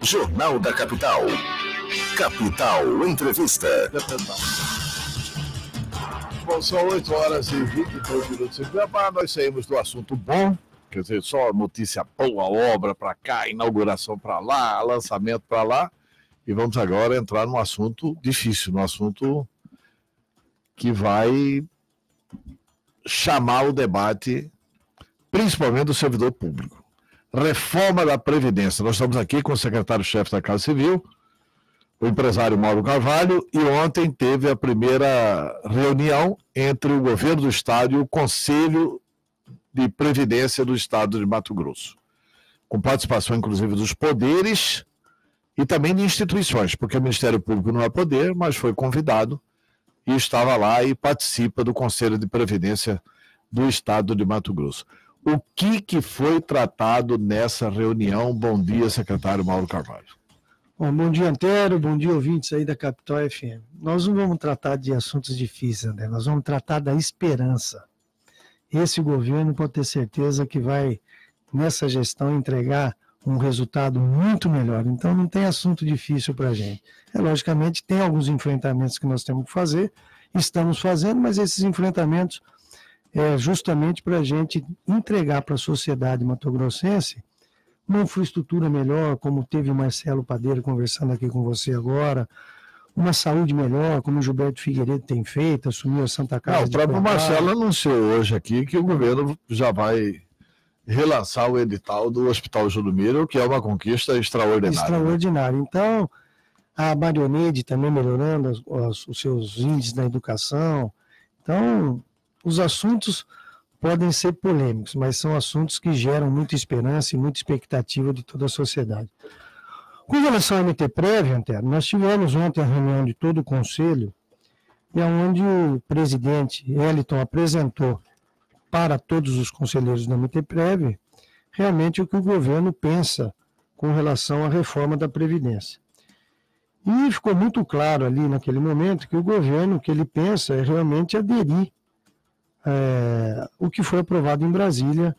Jornal da Capital. Capital Entrevista. Bom, são 8 horas e 22 minutos. Nós saímos do assunto bom, quer dizer, só notícia boa, obra para cá, inauguração para lá, lançamento para lá, e vamos agora entrar num assunto difícil, num assunto que vai chamar o debate, principalmente do servidor público. Reforma da Previdência. Nós estamos aqui com o secretário-chefe da Casa Civil, o empresário Mauro Carvalho, e ontem teve a primeira reunião entre o governo do estado e o Conselho de Previdência do estado de Mato Grosso, com participação inclusive dos poderes e também de instituições, porque o Ministério Público não é poder, mas foi convidado e estava lá e participa do Conselho de Previdência do estado de Mato Grosso. O que foi tratado nessa reunião? Bom dia, secretário Mauro Carvalho. Bom dia, Antero, bom dia, ouvintes aí da Capital FM. Nós não vamos tratar de assuntos difíceis, André, nós vamos tratar da esperança. Esse governo pode ter certeza que vai, nessa gestão, entregar um resultado muito melhor. Então não tem assunto difícil para a gente. Logicamente tem alguns enfrentamentos que nós temos que fazer, estamos fazendo, mas esses enfrentamentos é justamente para a gente entregar para a sociedade mato-grossense uma infraestrutura melhor, como teve o Marcelo Padeiro conversando aqui com você agora, uma saúde melhor, como o Gilberto Figueiredo tem feito, assumiu a Santa Casa. O próprio Marcelo anunciou hoje aqui que o governo já vai relançar o edital do Hospital Júlio Miro, que é uma conquista extraordinária. Extraordinária. Então, a Marionete também melhorando os seus índices na educação. Então, os assuntos podem ser polêmicos, mas são assuntos que geram muita esperança e muita expectativa de toda a sociedade. Com relação ao MTPrev, nós tivemos ontem a reunião de todo o Conselho, e onde o presidente Eliton apresentou para todos os conselheiros do MTPrev realmente o que o governo pensa com relação à reforma da Previdência. E ficou muito claro ali naquele momento que o governo, o que ele pensa é realmente aderir o que foi aprovado em Brasília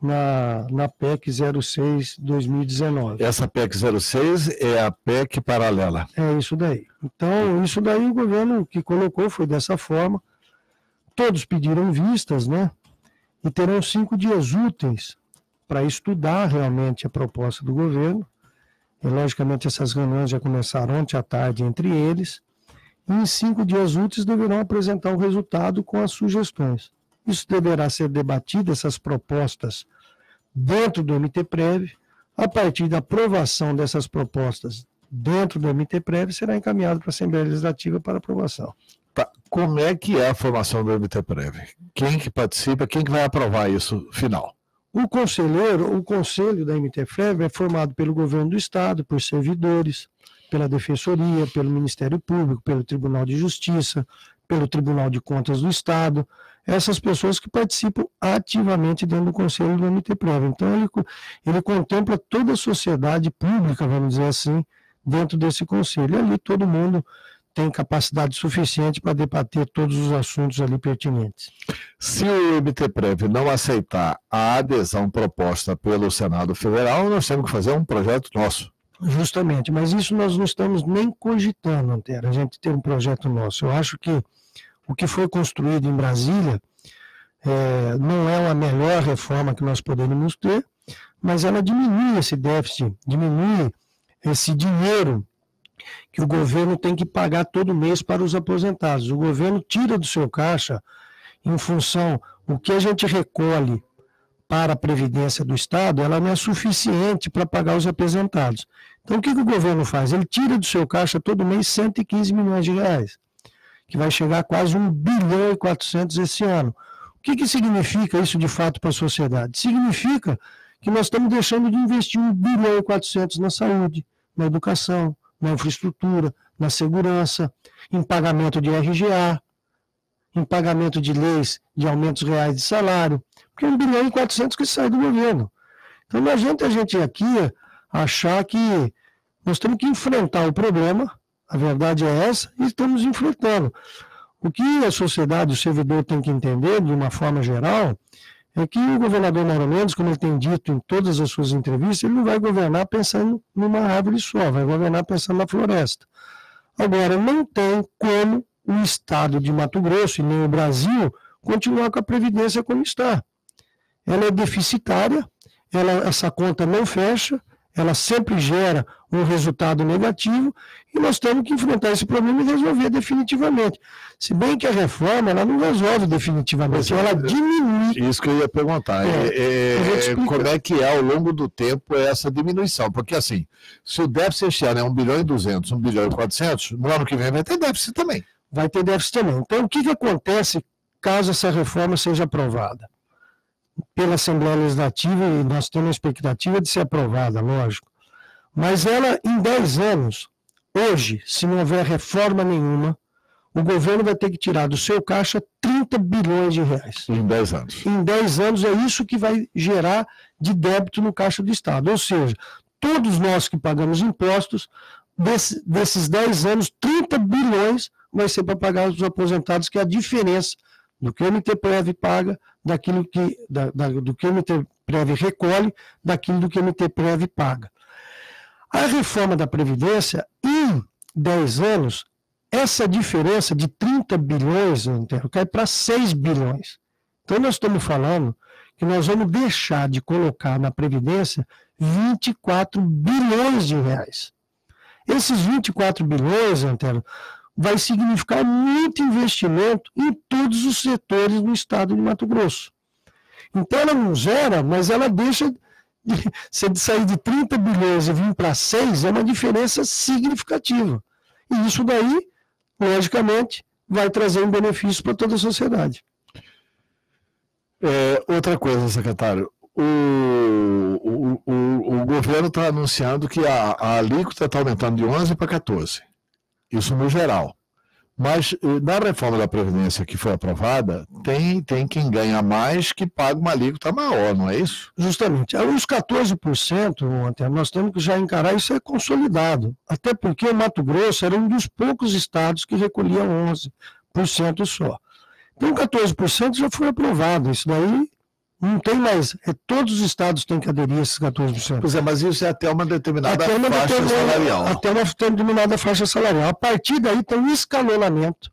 na PEC 06/2019. Essa PEC 06 é a PEC paralela. É isso daí. Então, isso daí o governo que colocou foi dessa forma. Todos pediram vistas, né? E terão 5 dias úteis para estudar realmente a proposta do governo. E, logicamente, essas reuniões já começaram ontem à tarde entre eles. E em 5 dias úteis deverão apresentar o resultado com as sugestões. Isso deverá ser debatido, essas propostas, dentro do MTPrev. A partir da aprovação dessas propostas dentro do MTPrev, será encaminhado para a Assembleia Legislativa para aprovação. Tá. Como é que é a formação do MTPrev? Quem que participa, quem que vai aprovar isso final? O conselho da MTPrev é formado pelo governo do estado, por servidores, pela Defensoria, pelo Ministério Público, pelo Tribunal de Justiça, pelo Tribunal de Contas do Estado, essas pessoas que participam ativamente dentro do Conselho do MTPrev. Então, ele contempla toda a sociedade pública, vamos dizer assim, dentro desse Conselho. E ali todo mundo tem capacidade suficiente para debater todos os assuntos ali pertinentes. Se o MTPrev não aceitar a adesão proposta pelo Senado Federal, nós temos que fazer um projeto nosso. Justamente, mas isso nós não estamos nem cogitando, Antero, a gente ter um projeto nosso. Eu acho que o que foi construído em Brasília não é a melhor reforma que nós poderíamos ter, mas ela diminui esse déficit, diminui esse dinheiro que o governo tem que pagar todo mês para os aposentados. O governo tira do seu caixa em função o que a gente recolhe para a Previdência do Estado, ela não é suficiente para pagar os aposentados. Então, o que o governo faz? Ele tira do seu caixa todo mês 115 milhões de reais, que vai chegar a quase 1 bilhão e 400 esse ano. O que significa isso de fato para a sociedade? Significa que nós estamos deixando de investir 1 bilhão e 400 na saúde, na educação, na infraestrutura, na segurança, em pagamento de RGA, em pagamento de leis de aumentos reais de salário, porque é 1 bilhão e 400 que sai do governo. Então não adianta a gente aqui achar que nós temos que enfrentar o problema, a verdade é essa, e estamos enfrentando. O que a sociedade, o servidor tem que entender, de uma forma geral, é que o governador Mauro Mendes, como ele tem dito em todas as suas entrevistas, ele não vai governar pensando numa árvore só, vai governar pensando na floresta. Agora, não tem como o estado de Mato Grosso e nem o Brasil continuar com a Previdência como está. Ela é deficitária, essa conta não fecha, ela sempre gera um resultado negativo e nós temos que enfrentar esse problema e resolver definitivamente. Se bem que a reforma ela não resolve definitivamente, ela diminui. Isso que eu ia perguntar. Como é que é ao longo do tempo essa diminuição? Porque assim, se o déficit este ano é 1 bilhão e 200, 1 bilhão e 400, no ano que vem vai ter déficit também. Vai ter déficit também. Então, o que acontece caso essa reforma seja aprovada? Pela Assembleia Legislativa, e nós temos a expectativa de ser aprovada, lógico. Mas ela, em 10 anos, hoje, se não houver reforma nenhuma, o governo vai ter que tirar do seu caixa 30 bilhões de reais. Em 10 anos. Em 10 anos é isso que vai gerar de débito no caixa do Estado. Ou seja, todos nós que pagamos impostos, desses 10 anos, 30 bilhões vai ser para pagar os aposentados, que é a diferença do que o MT-Prev paga, do que o MT-Prev recolhe, daquilo do que o MT-Prev paga. A reforma da Previdência, em 10 anos, essa diferença de 30 bilhões cai para 6 bilhões. Então, nós estamos falando que nós vamos deixar de colocar na Previdência 24 bilhões de reais. Esses 24 bilhões, Antero, vai significar muito investimento em todos os setores do estado de Mato Grosso. Então ela não zera, mas ela deixa de sair de 30 bilhões e vir para 6, é uma diferença significativa. E isso daí, logicamente, vai trazer um benefício para toda a sociedade. Outra coisa, secretário, o governo está anunciando que a alíquota está aumentando de 11 para 14. Isso no geral. Mas na reforma da Previdência que foi aprovada, tem quem ganha mais que paga uma alíquota maior, não é isso? Justamente. Os 14%, nós temos que já encarar, isso é consolidado. Até porque o Mato Grosso era um dos poucos estados que recolhia 11% só. Então 14% já foi aprovado. Isso daí não tem mais. Todos os estados têm que aderir a esses 14%. Pois é, mas isso é até uma determinada faixa salarial. Até uma determinada faixa salarial. A partir daí tem um escalonamento,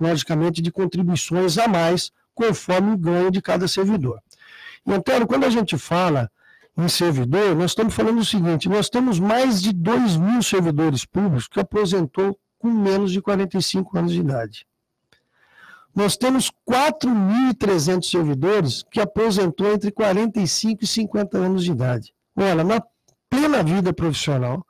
logicamente, de contribuições a mais, conforme o ganho de cada servidor. Então, quando a gente fala em servidor, nós estamos falando o seguinte: nós temos mais de 2.000 servidores públicos que aposentou com menos de 45 anos de idade. Nós temos 4.300 servidores que aposentou entre 45 e 50 anos de idade. Olha, na plena vida profissional,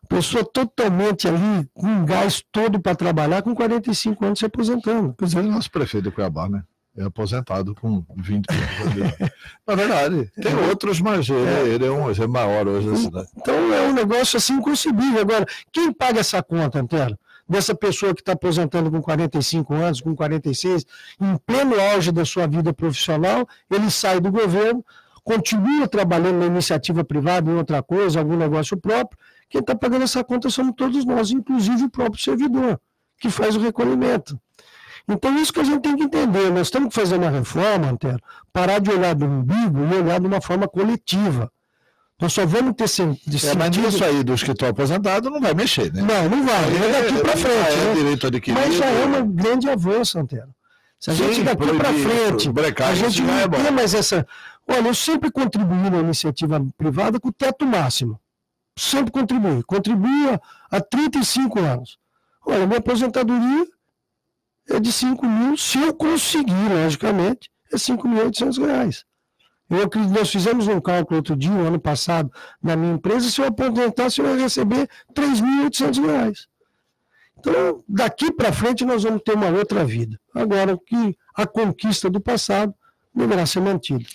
pessoa totalmente ali, com um gás todo para trabalhar, com 45 anos se aposentando. Pois é, o nosso prefeito de Cuiabá, né? É aposentado com 20 anos. Na verdade, tem outros, mas ele é maior hoje na cidade. Então é um negócio assim inconcebível. Agora, quem paga essa conta, Antero? Dessa pessoa que está aposentando com 45 anos, com 46, em pleno auge da sua vida profissional, ele sai do governo, continua trabalhando na iniciativa privada, em outra coisa, algum negócio próprio. Quem está pagando essa conta somos todos nós, inclusive o próprio servidor, que faz o recolhimento. Então, isso que a gente tem que entender. Nós temos que fazer uma reforma, Antero, parar de olhar do umbigo e olhar de uma forma coletiva. Nós só vamos ter mas isso aí dos que estão aposentados não vai mexer, né? Não vai. É daqui para frente. Mas já é um grande avanço, Antero. Se a gente daqui para frente, a gente não tem mais essa... Olha, eu sempre contribuí na iniciativa privada com o teto máximo. Sempre contribuí. Contribuía há 35 anos. Olha, minha aposentadoria é de 5 mil, se eu conseguir, logicamente, é R$5.800. Nós fizemos um cálculo outro dia, ano passado, na minha empresa, se eu aposentasse, eu ia receber R$3.800. Então, daqui para frente, nós vamos ter uma outra vida. Agora, que a conquista do passado deverá ser mantida.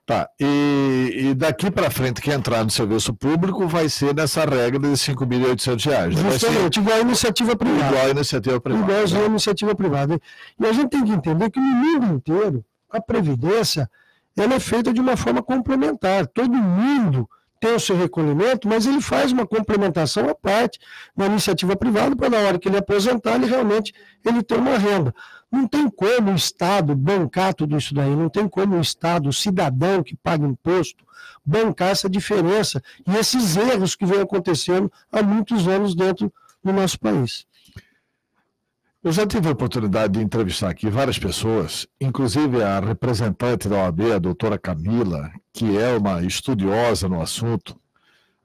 Tá, e daqui para frente, quem entrar no serviço público vai ser nessa regra de R$5.800. Justamente, igual a iniciativa privada. Igual a iniciativa privada. E a gente tem que entender que no mundo inteiro, a Previdência ela é feita de uma forma complementar. Todo mundo tem o seu recolhimento, mas ele faz uma complementação à parte na iniciativa privada para na hora que ele aposentar, ele ter uma renda. Não tem como o Estado bancar tudo isso daí, não tem como o Estado, o cidadão que paga imposto, bancar essa diferença e esses erros que vem acontecendo há muitos anos dentro do nosso país. Eu já tive a oportunidade de entrevistar aqui várias pessoas, inclusive a representante da OAB, a doutora Camila, que é uma estudiosa no assunto,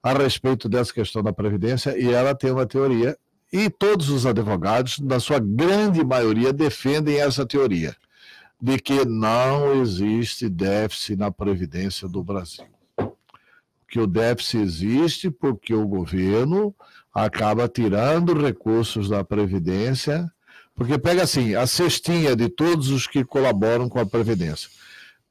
a respeito dessa questão da Previdência, e ela tem uma teoria, e todos os advogados, na sua grande maioria, defendem essa teoria, de que não existe déficit na Previdência do Brasil. Que o déficit existe porque o governo acaba tirando recursos da Previdência. Porque pega assim, a cestinha de todos os que colaboram com a Previdência.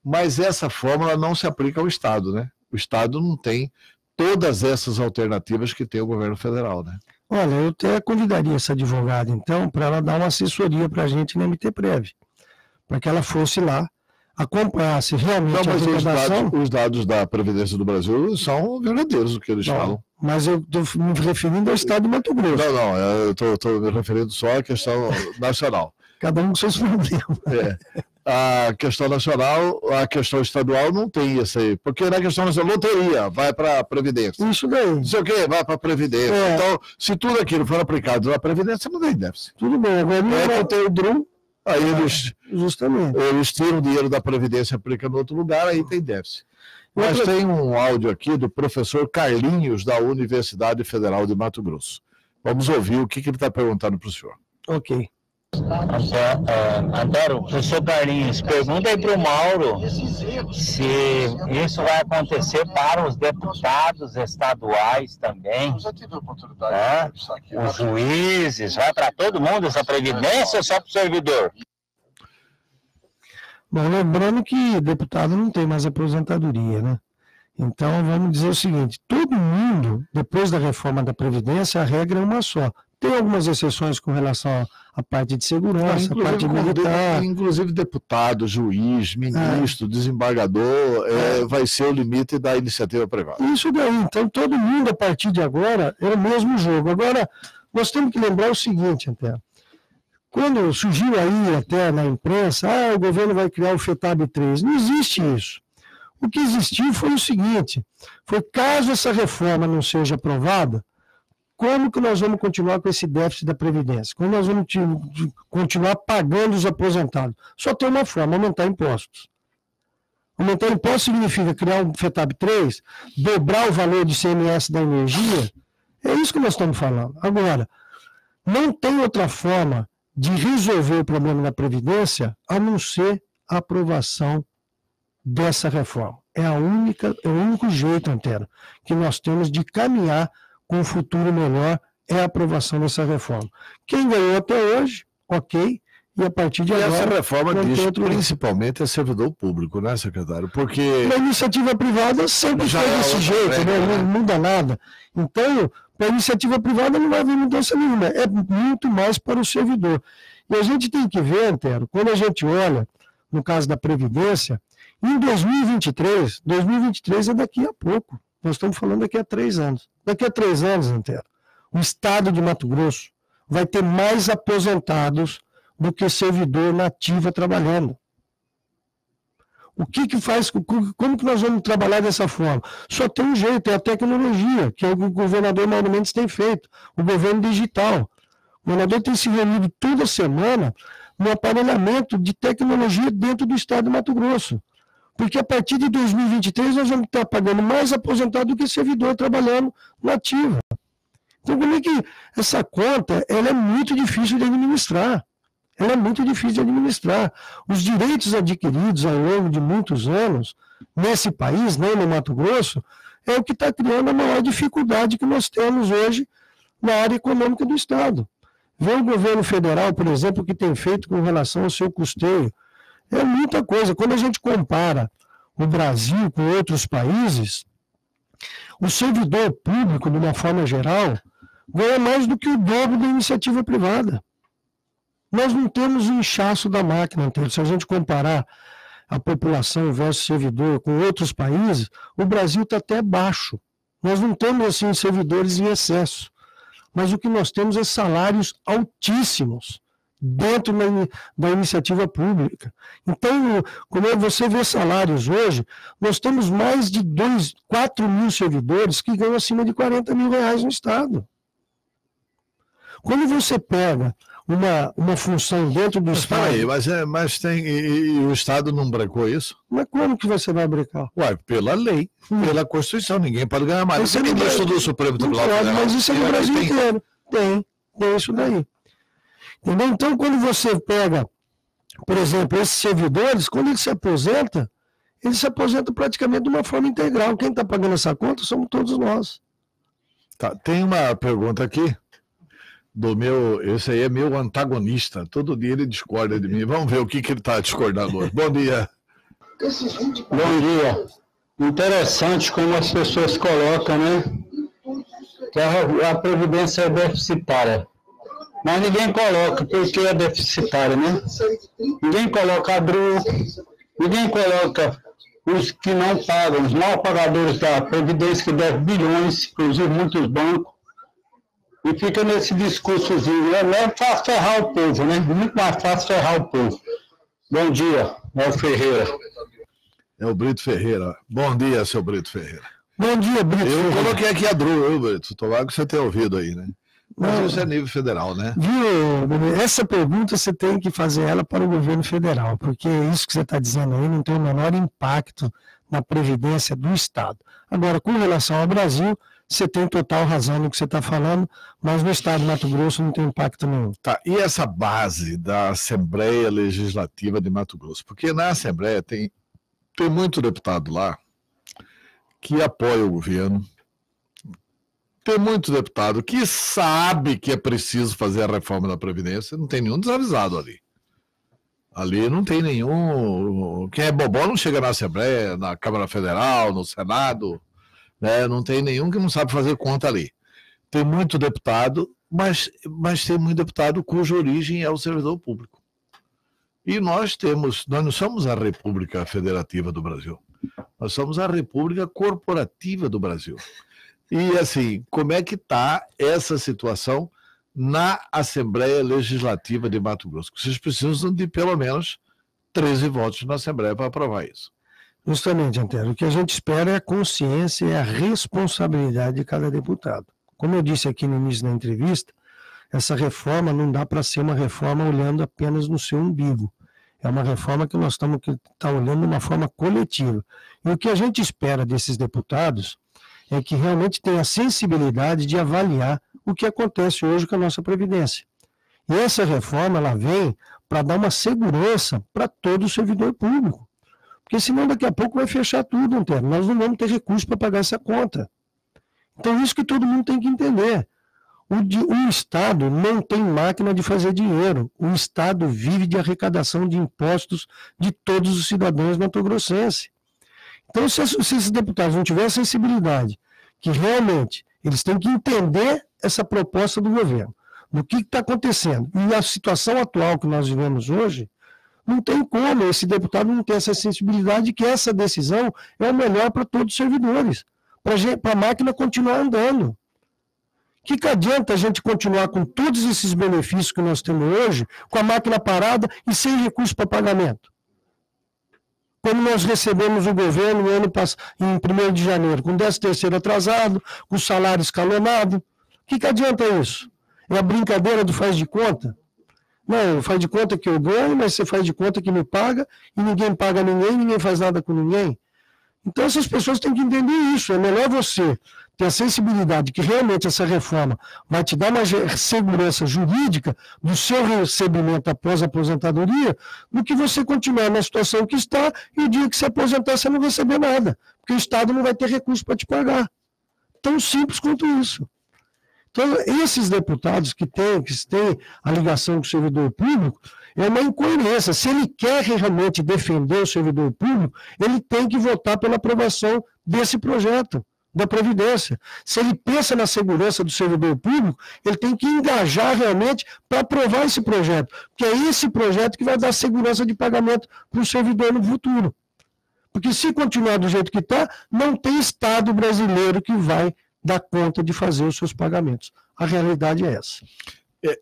Mas essa fórmula não se aplica ao Estado, né? O Estado não tem todas essas alternativas que tem o governo federal, né? Olha, eu até convidaria essa advogada, então, para ela dar uma assessoria para a gente na MTPrev, para que ela fosse lá, acompanhasse realmente a arrecadação. Os dados da Previdência do Brasil são verdadeiros, o que eles falam. Mas eu estou me referindo ao Estado de Mato Grosso. Não, eu estou me referindo só à questão nacional. Cada um com seus problemas. A questão nacional, a questão estadual não tem isso aí. Porque na questão nacional, loteria vai para a Previdência. Isso daí. Não sei o quê, vai para a Previdência. Então, se tudo aquilo for aplicado na Previdência, não tem déficit. Tudo bem. Agora não tem o DRUM. Aí justamente. Eles tiram o dinheiro da Previdência e aplicam em outro lugar, aí tem déficit. Mas tem um áudio aqui do professor Carlinhos, da Universidade Federal de Mato Grosso. Vamos ouvir o que ele está perguntando para o senhor. Ok. Antero, professor Carlinhos, pergunta aí para o Mauro se isso vai acontecer para os deputados estaduais também. Eu já tive a oportunidade de aqui. Os juízes, vai para todo mundo essa previdência ou só para o servidor? Bom, lembrando que deputado não tem mais aposentadoria, né? Então, vamos dizer o seguinte, todo mundo, depois da reforma da Previdência, a regra é uma só. Tem algumas exceções com relação à parte de segurança, a parte militar. Inclusive deputado, juiz, ministro, desembargador, vai ser o limite da iniciativa privada. Isso daí, então todo mundo a partir de agora é o mesmo jogo. Agora, nós temos que lembrar o seguinte, até. Quando surgiu aí até na imprensa, o governo vai criar o FETAB 3, não existe isso. O que existiu foi o seguinte, foi caso essa reforma não seja aprovada, como que nós vamos continuar com esse déficit da Previdência? Como nós vamos continuar pagando os aposentados? Só tem uma forma, aumentar impostos. Aumentar impostos significa criar um FETAB 3, dobrar o valor de ICMS da energia. É isso que nós estamos falando. Agora, não tem outra forma de resolver o problema da Previdência a não ser a aprovação dessa reforma. É o único jeito, Antero, que nós temos de caminhar com um futuro melhor, é a aprovação dessa reforma. Quem ganhou até hoje, ok, e a partir de agora... essa reforma diz principalmente é servidor público, né, secretário? Porque... Na iniciativa privada sempre foi desse jeito, né? Não muda nada. Então, para a iniciativa privada não vai haver mudança nenhuma, é muito mais para o servidor. E a gente tem que ver, Antero, quando a gente olha, no caso da Previdência, em 2023 é daqui a pouco. Nós estamos falando daqui a 3 anos. Daqui a 3 anos, Antero, o estado de Mato Grosso vai ter mais aposentados do que servidor nativa trabalhando. O que faz, como que nós vamos trabalhar dessa forma? Só tem um jeito, é a tecnologia, que é o que o governador Mauro Mendes tem feito, o governo digital. O governador tem se reunido toda semana no aparelhamento de tecnologia dentro do estado de Mato Grosso. Porque a partir de 2023 nós vamos estar pagando mais aposentado do que servidor trabalhando na ativa. Então, como é que essa conta ela é muito difícil de administrar? Ela é muito difícil de administrar. Os direitos adquiridos ao longo de muitos anos nesse país, não no Mato Grosso, é o que está criando a maior dificuldade que nós temos hoje na área econômica do Estado. Vê o governo federal, por exemplo, o que tem feito com relação ao seu custeio. É muita coisa. Quando a gente compara o Brasil com outros países, o servidor público, de uma forma geral, ganha mais do que o dobro da iniciativa privada. Nós não temos o inchaço da máquina, então, se a gente comparar a população versus servidor com outros países, o Brasil está até baixo Nós não temos, assim, servidores em excesso. Mas o que nós temos é salários altíssimos dentro da iniciativa pública. Então, como você vê salários hoje, nós temos mais de 4 mil servidores que ganham acima de 40 mil reais no Estado. Quando você pega uma função dentro do Estado... Aí, mas tem... E o Estado não brecou isso? Mas como que você vai brecar? Ué, pela lei, pela Constituição, ninguém pode ganhar mais. Você ministro do Supremo Tribunal Federal. Mas isso é no Brasil inteiro. Tem isso daí. Entendeu? Então, quando você pega, por exemplo, esses servidores, quando ele se aposenta praticamente de uma forma integral. Quem está pagando essa conta somos todos nós. Tá, tem uma pergunta aqui esse aí é meu antagonista. Todo dia ele discorda de mim. Vamos ver o que ele está discordando hoje. Bom dia. Bom dia. Interessante como as pessoas colocam, né? Que a Previdência é deficitária. Mas ninguém coloca porque é deficitária, né? Ninguém coloca a DRU, ninguém coloca os que não pagam, os mal pagadores da Previdência, que devem bilhões, inclusive muitos bancos. E fica nesse discursozinho, né? Não é fácil ferrar o povo, né? Muito mais fácil ferrar o povo. Bom dia, é o Ferreira. É o Brito Ferreira. Bom dia, seu Brito Ferreira. Bom dia, Brito. Eu coloquei aqui a DRU, Brito. Tomara que você tenha ouvido aí, né? Mas isso é nível federal, né? Viu, essa pergunta você tem que fazer ela para o governo federal, porque isso que você está dizendo aí não tem o menor impacto na Previdência do Estado. Agora, com relação ao Brasil, você tem total razão no que você está falando, mas no Estado de Mato Grosso não tem impacto nenhum. Tá, e essa base da Assembleia Legislativa de Mato Grosso? Porque na Assembleia tem muito deputado lá que apoia o governo, tem muito deputado que sabe que é preciso fazer a reforma da Previdência, não tem nenhum desavisado ali. Ali não tem nenhum... Quem é bobó não chega na Assembleia, na Câmara Federal, no Senado, né? Não tem nenhum que não sabe fazer conta ali. Tem muito deputado, mas tem muito deputado cuja origem é o servidor público. E nós não somos a República Federativa do Brasil, nós somos a República Corporativa do Brasil. E assim, como é que está essa situação na Assembleia Legislativa de Mato Grosso? Vocês precisam de pelo menos 13 votos na Assembleia para aprovar isso. Justamente, Antero, o que a gente espera é a consciência e a responsabilidade de cada deputado. Como eu disse aqui no início da entrevista, essa reforma não dá para ser uma reforma olhando apenas no seu umbigo. É uma reforma que nós estamos olhando de uma forma coletiva. E o que a gente espera desses deputados é que realmente tenha a sensibilidade de avaliar o que acontece hoje com a nossa Previdência. E essa reforma ela vem para dar uma segurança para todo o servidor público. Porque senão daqui a pouco vai fechar tudo, Antero. Nós não vamos ter recurso para pagar essa conta. Então isso que todo mundo tem que entender. O Estado não tem máquina de fazer dinheiro. O Estado vive de arrecadação de impostos de todos os cidadãos matogrossenses. Então, se esses deputados não tiverem sensibilidade, que realmente eles têm que entender essa proposta do governo, do que está acontecendo, e a situação atual que nós vivemos hoje, não tem como esse deputado não ter essa sensibilidade de que essa decisão é o melhor para todos os servidores, para a máquina continuar andando. O que adianta a gente continuar com todos esses benefícios que nós temos hoje, com a máquina parada e sem recurso para pagamento? Quando nós recebemos o governo em 1º de janeiro, com 13º atrasado, com salário escalonado, o que adianta isso? É a brincadeira do faz de conta? Não, faz de conta que eu ganho, mas você faz de conta que me paga, e ninguém paga ninguém faz nada com ninguém. Então essas pessoas têm que entender isso. É melhor você ter a sensibilidade que realmente essa reforma vai te dar uma segurança jurídica do seu recebimento após a aposentadoria, do que você continuar na situação que está e o dia que se aposentar você não receber nada, porque o Estado não vai ter recurso para te pagar. Tão simples quanto isso. Então, esses deputados que têm a ligação com o servidor público, é uma incoerência. Se ele quer realmente defender o servidor público, ele tem que votar pela aprovação desse projeto da Previdência. Se ele pensa na segurança do servidor público, ele tem que engajar realmente para aprovar esse projeto, porque é esse projeto que vai dar segurança de pagamento para o servidor no futuro. Porque se continuar do jeito que está, não tem Estado brasileiro que vai dar conta de fazer os seus pagamentos. A realidade é essa.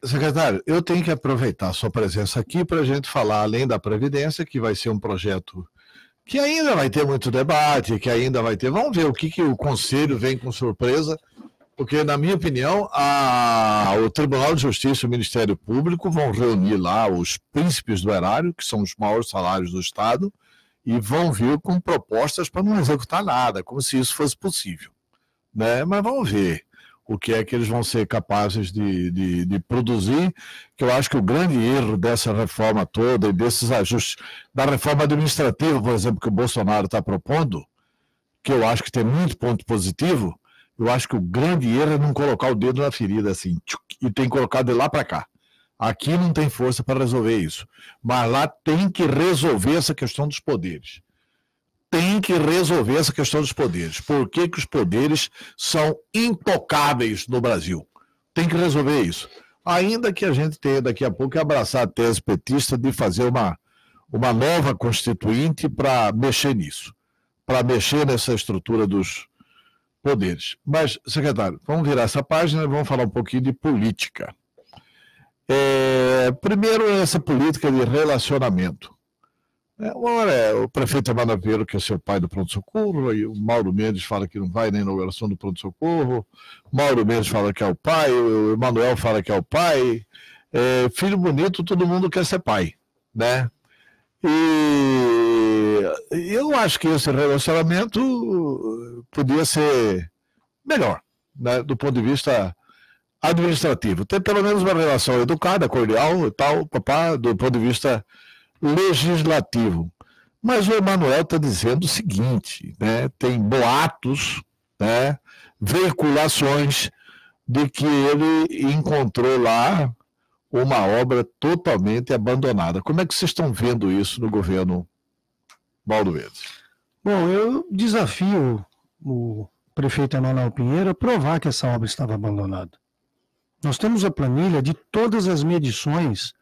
Secretário, eu tenho que aproveitar a sua presença aqui para a gente falar, além da Previdência, que vai ser um projeto que ainda vai ter muito debate, que ainda vai ter... Vamos ver o que o Conselho vem com surpresa, porque, na minha opinião, o Tribunal de Justiça e o Ministério Público vão reunir lá os príncipes do erário, que são os maiores salários do Estado, e vão vir com propostas para não executar nada, como se isso fosse possível, né? Mas vamos ver o que é que eles vão ser capazes de produzir, que eu acho que o grande erro dessa reforma toda e desses ajustes, da reforma administrativa, por exemplo, que o Bolsonaro está propondo, que eu acho que tem muito ponto positivo, eu acho que o grande erro é não colocar o dedo na ferida assim, e tem que colocar de lá para cá. Aqui não tem força para resolver isso, mas lá tem que resolver essa questão dos poderes. Tem que resolver essa questão dos poderes. Por que os poderes são intocáveis no Brasil? Tem que resolver isso. Ainda que a gente tenha daqui a pouco que abraçar a tese petista de fazer uma nova constituinte para mexer nisso, para mexer nessa estrutura dos poderes. Mas, secretário, vamos virar essa página e vamos falar um pouquinho de política. Primeiro, essa política de relacionamento. O prefeito Emanuel Pinheiro, que é seu pai do pronto-socorro, e o Mauro Mendes fala que não vai na inauguração do pronto-socorro, Mauro Mendes fala que é o pai, o Emanuel fala que é o pai. Filho bonito, todo mundo quer ser pai, né? E eu acho que esse relacionamento podia ser melhor, né, do ponto de vista administrativo. Ter pelo menos uma relação educada, cordial e tal, do ponto de vista legislativo. Mas o Emanuel está dizendo o seguinte, né, tem boatos, né, veiculações de que ele encontrou lá uma obra totalmente abandonada. Como é que vocês estão vendo isso no governo Mauro Mendes? Bom, eu desafio o prefeito Emanuel Pinheiro a provar que essa obra estava abandonada. Nós temos a planilha de todas as medições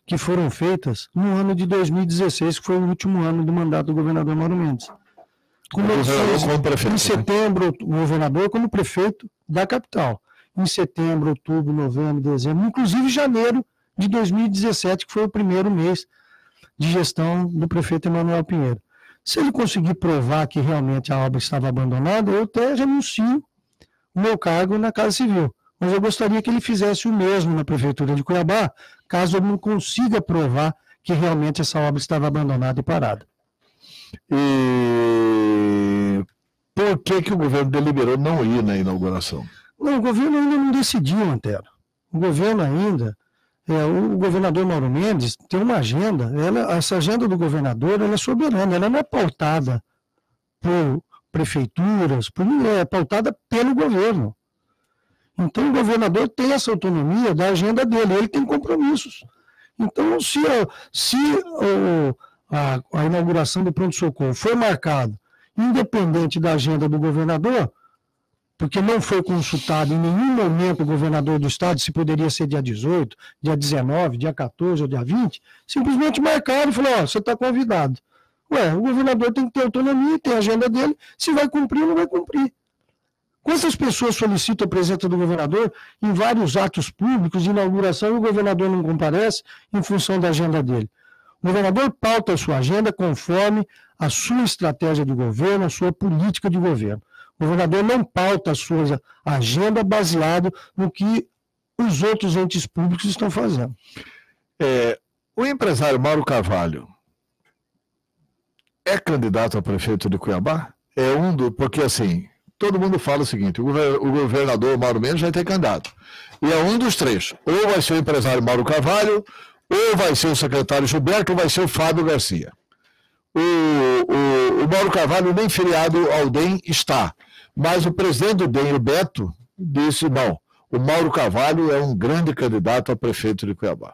que foram feitas no ano de 2016, que foi o último ano do mandato do governador Mauro Mendes. Em setembro, o governador como prefeito da capital. Em setembro, outubro, novembro, dezembro, inclusive janeiro de 2017, que foi o primeiro mês de gestão do prefeito Emanuel Pinheiro. Se ele conseguir provar que realmente a obra estava abandonada, eu até renuncio o meu cargo na Casa Civil. Mas eu gostaria que ele fizesse o mesmo na Prefeitura de Cuiabá, caso ele não consiga provar que realmente essa obra estava abandonada e parada. E por que o governo deliberou não ir na inauguração? Não, o governo ainda não decidiu, Antero. O governo ainda, o governador Mauro Mendes tem uma agenda, essa agenda do governador ela é soberana, ela não é pautada por prefeituras, é pautada pelo governo. Então o governador tem essa autonomia da agenda dele, ele tem compromissos. Então se a inauguração do pronto-socorro foi marcada, independente da agenda do governador, porque não foi consultado em nenhum momento o governador do estado se poderia ser dia 18, dia 19, dia 14 ou dia 20, simplesmente marcaram e falaram, você está convidado. O governador tem que ter autonomia, tem a agenda dele, se vai cumprir ou não vai cumprir. Quantas pessoas solicitam a presença do governador em vários atos públicos de inauguração e o governador não comparece em função da agenda dele? O governador pauta a sua agenda conforme a sua estratégia de governo, a sua política de governo. O governador não pauta a sua agenda baseado no que os outros entes públicos estão fazendo. O empresário Mauro Carvalho é candidato a prefeito de Cuiabá? Porque assim, todo mundo fala o seguinte, o governador Mauro Mendes vai ter candidato. E é um dos três. Ou vai ser o empresário Mauro Carvalho, ou vai ser o secretário Gilberto, ou vai ser o Fábio Garcia. O Mauro Carvalho nem filiado ao DEM está. Mas o presidente do DEM, o Beto, disse não. O Mauro Carvalho é um grande candidato a prefeito de Cuiabá.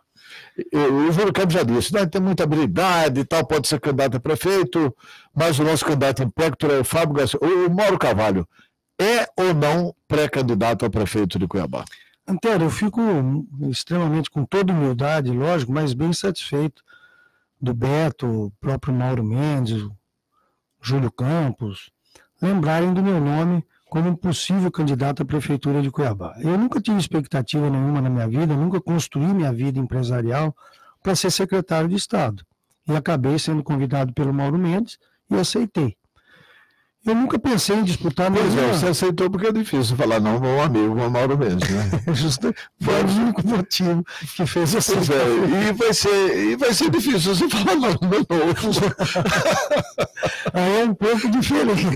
O Júlio Campos já disse, tem muita habilidade e tal, pode ser candidato a prefeito, mas o nosso candidato em pectore é o Fábio Garcia. O Mauro Carvalho é ou não pré-candidato a prefeito de Cuiabá? Antero, eu fico extremamente, com toda humildade, lógico, mas bem satisfeito do Beto, o próprio Mauro Mendes, Júlio Campos, lembrarem do meu nome como um possível candidato à Prefeitura de Cuiabá. Eu nunca tive expectativa nenhuma na minha vida, nunca construí minha vida empresarial para ser secretário de Estado. E acabei sendo convidado pelo Mauro Mendes e aceitei. Eu nunca pensei em disputar... Pois é, você aceitou porque é difícil falar não com um amigo, com o Mauro Mendes, né? Foi o único motivo que fez assim. E vai ser difícil você falar não de novo. Aí é um pouco diferente.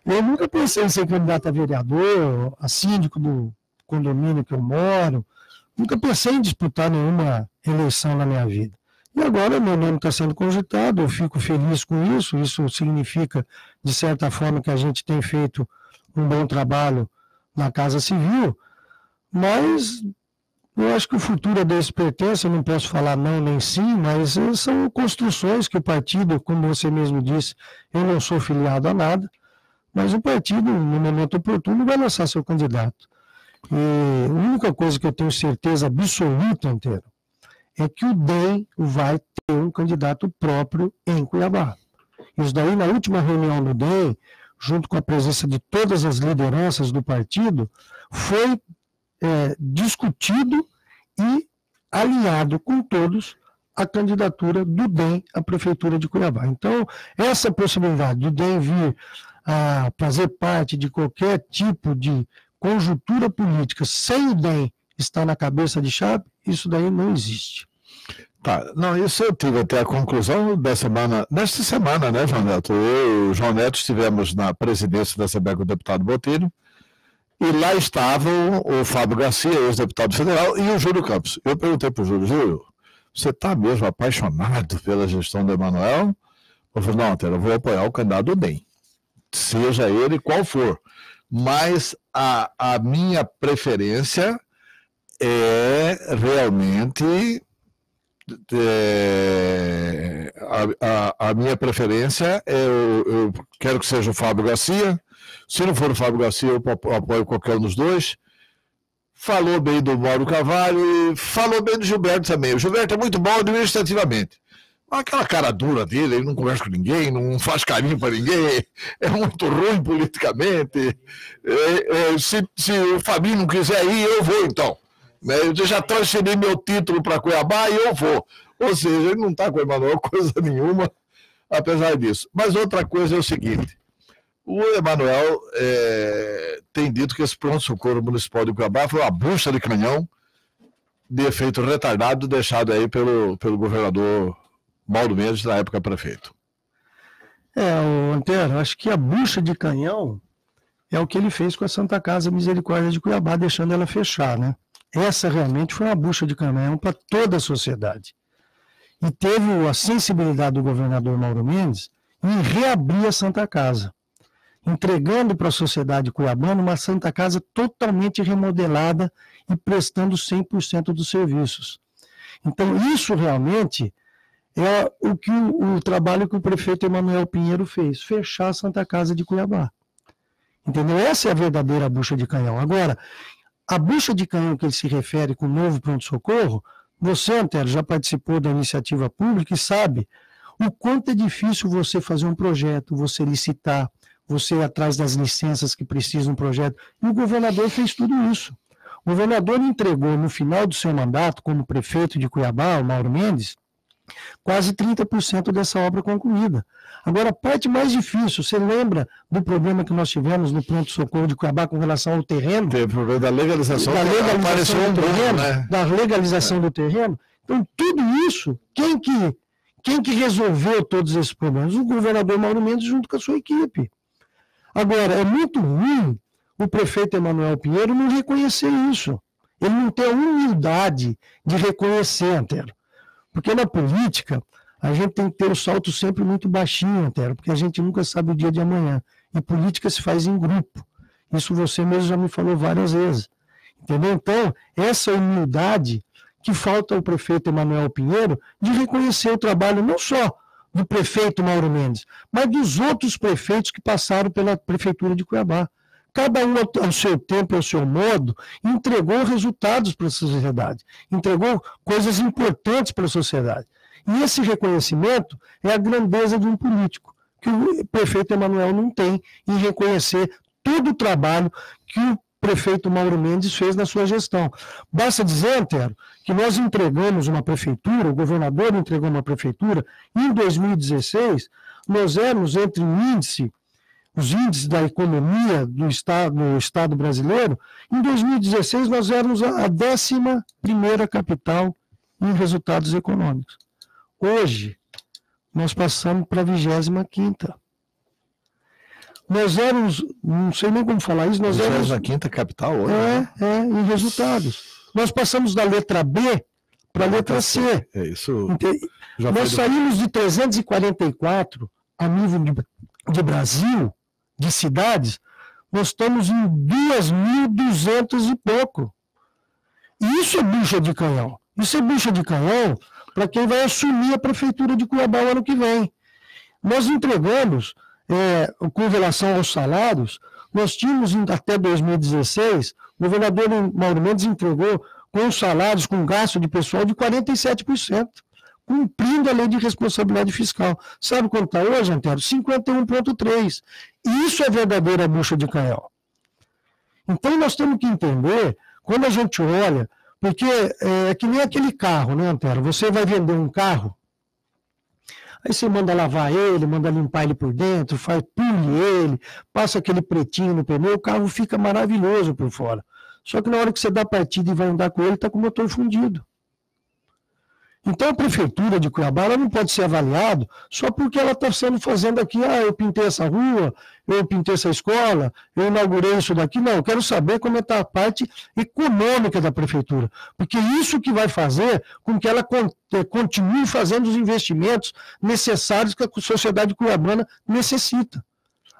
Eu nunca pensei em ser candidato a vereador, a síndico do condomínio que eu moro. Nunca pensei em disputar nenhuma eleição na minha vida. E agora meu nome está sendo cogitado, eu fico feliz com isso. Isso significa, de certa forma, que a gente tem feito um bom trabalho na Casa Civil, mas eu acho que o futuro a Deus pertence, eu não posso falar não nem sim, mas são construções que o partido, como você mesmo disse, eu não sou filiado a nada, mas o partido, no momento oportuno, vai lançar seu candidato. E a única coisa que eu tenho certeza absoluta, Antero, é que o DEM vai ter um candidato próprio em Cuiabá. Isso daí, na última reunião do DEM, junto com a presença de todas as lideranças do partido, foi discutido e alinhado com todos a candidatura do DEM à Prefeitura de Cuiabá. Então, essa possibilidade do DEM vir a fazer parte de qualquer tipo de conjuntura política sem o DEM estar na cabeça de chave, isso daí não existe. Tá, não, isso eu tive até a conclusão nesta semana, né, João Neto? Eu e o João Neto estivemos na presidência da Assembleia com o deputado Botelho, e lá estavam o Fábio Garcia, ex-deputado federal, e o Júlio Campos. Eu perguntei para o Júlio, você está mesmo apaixonado pela gestão do Emanuel? Eu falei, não, Antero, eu vou apoiar o candidato do DEM, seja ele qual for, mas a minha preferência é realmente... A minha preferência eu quero que seja o Fábio Garcia. Se não for o Fábio Garcia, eu apoio qualquer um dos dois. Falou bem do Mauro Carvalho e falou bem do Gilberto também. O Gilberto é muito bom administrativamente, mas aquela cara dura dele, ele não conversa com ninguém, não faz carinho para ninguém, é muito ruim politicamente. Se o Fabinho não quiser ir, eu vou então. Eu já transferi meu título para Cuiabá e eu vou. Ou seja, ele não está com o Emanuel coisa nenhuma, apesar disso. Mas outra coisa é o seguinte, o Emanuel tem dito que esse pronto-socorro municipal de Cuiabá foi uma bucha de canhão de efeito retardado deixado aí pelo governador Mauro Mendes, na época prefeito. Antero, acho que a bucha de canhão é o que ele fez com a Santa Casa Misericórdia de Cuiabá, deixando ela fechar, né? Essa realmente foi uma bucha de canhão para toda a sociedade. E teve a sensibilidade do governador Mauro Mendes em reabrir a Santa Casa, entregando para a sociedade cuiabana uma Santa Casa totalmente remodelada e prestando 100% dos serviços. Então, isso realmente é o trabalho que o prefeito Emanuel Pinheiro fez, fechar a Santa Casa de Cuiabá. Entendeu? Essa é a verdadeira bucha de canhão. Agora, a bucha de canhão que ele se refere com o novo pronto-socorro, você, Antero, já participou da iniciativa pública e sabe o quanto é difícil você fazer um projeto, você licitar, você ir atrás das licenças que precisam do projeto. E o governador fez tudo isso. O governador entregou no final do seu mandato, como prefeito de Cuiabá, o Mauro Mendes, quase 30% dessa obra concluída. Agora, a parte mais difícil, você lembra do problema que nós tivemos no pronto-socorro de Cuiabá com relação ao terreno? Teve o problema da legalização, do terreno, né? Da legalização do terreno. Então, tudo isso, quem que resolveu todos esses problemas? O governador Mauro Mendes junto com a sua equipe. Agora, é muito ruim o prefeito Emanuel Pinheiro não reconhecer isso. Ele não tem a humildade de reconhecer, Antero. Porque na política, a gente tem que ter o salto sempre muito baixinho, Antero, porque a gente nunca sabe o dia de amanhã. E política se faz em grupo. Isso você mesmo já me falou várias vezes. Entendeu? Então, essa humildade que falta ao prefeito Emanuel Pinheiro de reconhecer o trabalho não só do prefeito Mauro Mendes, mas dos outros prefeitos que passaram pela prefeitura de Cuiabá. Cada um ao seu tempo, ao seu modo, entregou resultados para a sociedade, entregou coisas importantes para a sociedade. E esse reconhecimento é a grandeza de um político. que o prefeito Emanuel não tem em reconhecer todo o trabalho que o prefeito Mauro Mendes fez na sua gestão. Basta dizer, Antero, que nós entregamos uma prefeitura, o governador entregou uma prefeitura, e em 2016 nós éramos entre os índices da economia do Estado brasileiro, em 2016 nós éramos a 11ª capital em resultados econômicos. Hoje, nós passamos para a 25ª. Nós éramos, não sei nem como falar isso, nós éramos... 25ª capital hoje. Em resultados. Nós passamos da letra B para a letra C. É isso. Nós saímos de 344 a nível de Brasil, de cidades, nós estamos em 2.200 e pouco. E isso é bucha de canhão. Isso é bucha de canhão para quem vai assumir a prefeitura de Cuiabá o ano que vem. Nós entregamos... com relação aos salários, nós tínhamos até 2016, o governador Mauro Mendes entregou com salários, com gasto de pessoal de 47%, cumprindo a lei de responsabilidade fiscal. Sabe quanto está hoje, Antero? 51,3%. Isso é verdadeira bucha de canhão. Então nós temos que entender, quando a gente olha, porque é que nem aquele carro, né, Antero? Você vai vender um carro, aí você manda lavar ele, manda limpar ele por dentro, pule ele, passa aquele pretinho no pneu, o carro fica maravilhoso por fora. Só que na hora que você dá partida e vai andar com ele, está com o motor fundido. Então a prefeitura de Cuiabá ela não pode ser avaliada só porque ela está fazendo aqui, eu pintei essa rua, eu pintei essa escola, eu inaugurei isso daqui. Não, eu quero saber como está a parte econômica da prefeitura, porque isso que vai fazer com que ela continue fazendo os investimentos necessários que a sociedade cuiabana necessita.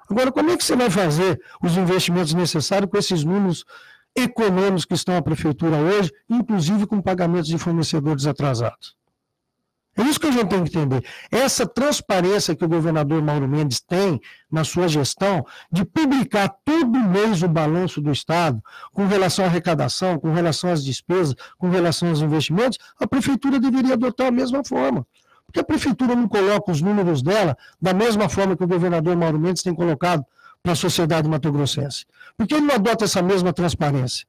Agora, como é que você vai fazer os investimentos necessários com esses números econômicos que estão à prefeitura hoje, inclusive com pagamentos de fornecedores atrasados? É isso que a gente tem que entender. Essa transparência que o governador Mauro Mendes tem na sua gestão, de publicar todo mês o balanço do Estado, com relação à arrecadação, com relação às despesas, com relação aos investimentos, a prefeitura deveria adotar a mesma forma. Porque a prefeitura não coloca os números dela da mesma forma que o governador Mauro Mendes tem colocado para a sociedade mato-grossense. Por que ele não adota essa mesma transparência?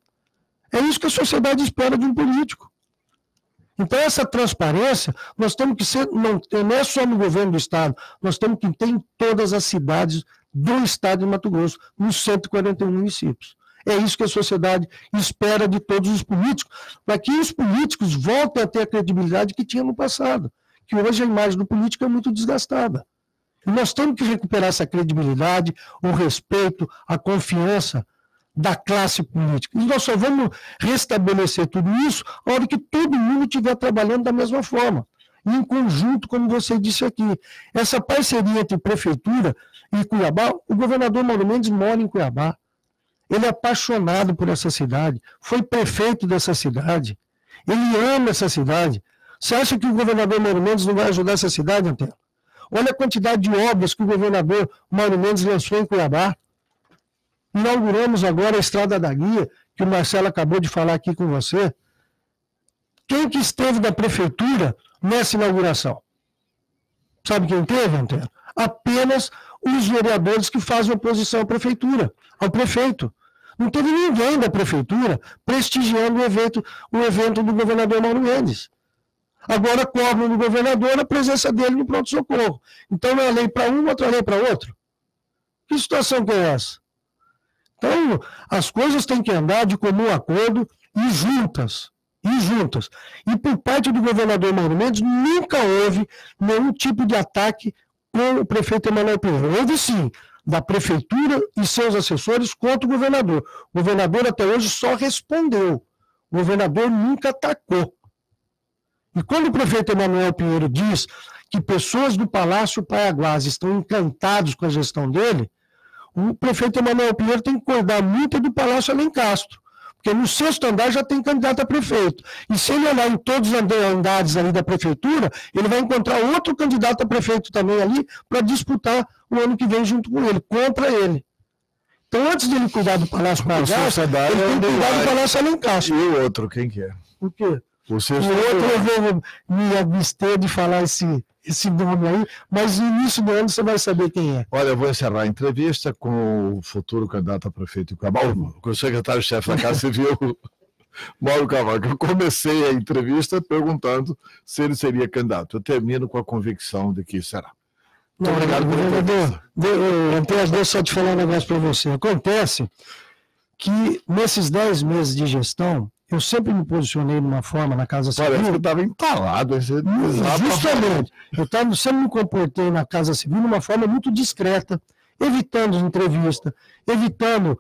É isso que a sociedade espera de um político. Então, essa transparência, nós temos que ser, não é só no governo do Estado, nós temos que ter em todas as cidades do Estado de Mato Grosso, nos 141 municípios. É isso que a sociedade espera de todos os políticos, para que os políticos voltem a ter a credibilidade que tinham no passado, que hoje a imagem do político é muito desgastada. E nós temos que recuperar essa credibilidade, o respeito, a confiança da classe política. E nós só vamos restabelecer tudo isso a hora que todo mundo estiver trabalhando da mesma forma, em conjunto, como você disse aqui. Essa parceria entre prefeitura e Cuiabá, o governador Mauro Mendes mora em Cuiabá. Ele é apaixonado por essa cidade, foi prefeito dessa cidade, ele ama essa cidade. Você acha que o governador Mauro Mendes não vai ajudar essa cidade, Antero? Olha a quantidade de obras que o governador Mauro Mendes lançou em Cuiabá. Inauguramos agora a Estrada da Guia, que o Marcelo acabou de falar aqui com você. Quem que esteve da prefeitura nessa inauguração? Sabe quem teve, Antero? Apenas os vereadores que fazem oposição à prefeitura, ao prefeito. Não teve ninguém da prefeitura prestigiando o evento do governador Mauro Mendes. Agora cobram do governador a presença dele no pronto-socorro. Então é lei para um, outra lei para outro. Que situação que é essa? Então, as coisas têm que andar de comum acordo e juntas. E por parte do governador Mauro Mendes, nunca houve nenhum tipo de ataque com o prefeito Emanuel Pinheiro. Houve sim, da prefeitura e seus assessores contra o governador. O governador até hoje só respondeu. O governador nunca atacou. E quando o prefeito Emanuel Pinheiro diz que pessoas do Palácio Paiaguás estão encantados com a gestão dele, o prefeito Emanuel Pinheiro tem que acordar muito do Palácio Alencastro, porque no 6º andar já tem candidato a prefeito. E se ele olhar em todos os andares ali da prefeitura, ele vai encontrar outro candidato a prefeito também ali para disputar o ano que vem junto com ele, contra ele. Então, antes de ele cuidar do Palácio Paiaguás, ele tem que cuidar do Palácio Alencastro. E o outro, quem que é? O quê? O sexto E outro eu vou me abster de falar esse nome aí, mas no início do ano você vai saber quem é. Olha, eu vou encerrar a entrevista com o futuro candidato a prefeito de Camargo, com o secretário-chefe da Casa Civil, Mauro Camargo. Eu comecei a entrevista perguntando se ele seria candidato. Eu termino com a convicção de que será. Muito obrigado pela entrevista. Deixa eu só te falar um negócio para você. Acontece que nesses 10 meses de gestão, eu sempre me posicionei de uma forma na Casa Civil. Parece que eu estava entalado. Justamente. Eu sempre me comportei na Casa Civil de uma forma muito discreta, evitando entrevista, evitando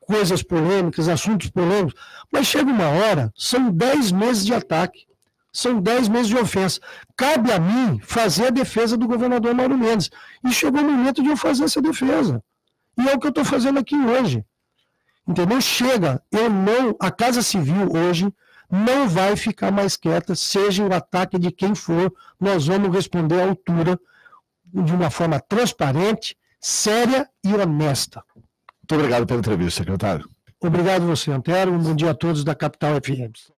coisas polêmicas, assuntos polêmicos. Mas chega uma hora, são 10 meses de ataque. São 10 meses de ofensa. Cabe a mim fazer a defesa do governador Mauro Mendes. E chegou o momento de eu fazer essa defesa. E é o que eu estou fazendo aqui hoje. Entendeu? Chega. A Casa Civil hoje não vai ficar mais quieta, seja o ataque de quem for, nós vamos responder à altura de uma forma transparente, séria e honesta. Muito obrigado pela entrevista, secretário. Obrigado a você, Antero. Um bom dia a todos da Capital FM.